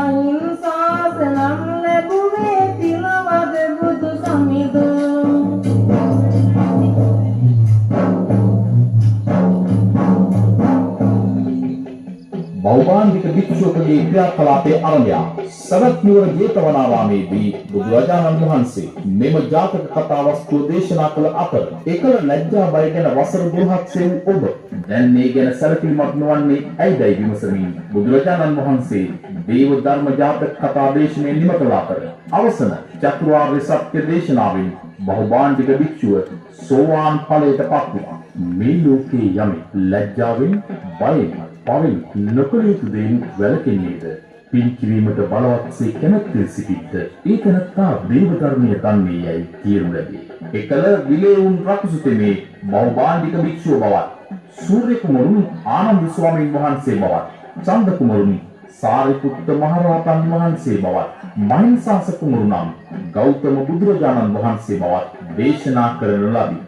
අහිංසාසනම් ලැබුවේ තිලවද බුදු සමිඳ බෞද්ධාන්තික භික්ෂුවකගේ ක්‍රියාකලාපයේ ආරම්භය සවැත් නුවර ජේතවනාරාමේදී බුදුරජාණන් වහන්සේ මෙම ජාතක කතා වස්තුව දේශනා කළ අතර එකල ලැජ්ජා බය ගැන වසර 12ක් ඔබ දැන් මේ ගැන සැලකිලිමත් නොවන්නේ ඇයිදයි විමසමින් බුදුරජාණන් වහන්සේ දේව ධර්ම ජාතක කතා දේශනය නිම කළ අතර අවසන චතුරාර්ය සත්‍ය දේශනාවෙන් බහුභාණ්ඩික භික්ෂුව සෝවාන් ඵලයට පත් වුණා. මේ ලෝකේ යමි ලැජ්ජාවෙන් බයෙන් පවෙන් නොකළ යුතු දෙයින් වැළකෙන්නේද පින් කිරීමට බලවත්සේ කැමැත්තෙන් සිටිද්ද ඒ තැනැත්තා දේව ධර්මය දන්නේ යයි කියනු ලැබේ. එකල විලේවුන් රකුසුතෙමේ බහුභාණ්ඩික භික්ෂුව බවත් සූර්ය කුමරුන් ආනන්ද ස්වාමීන් වහන්සේ බවත් චන්ද කුමරුන් සාරිපුත්ත මහරහතන් වහන්සේ බවත් මහින්සාස කුමරු නම් ගෞතම බුදුරජාණන් වහන්සේ බවත් දේශනා කරන ලදී.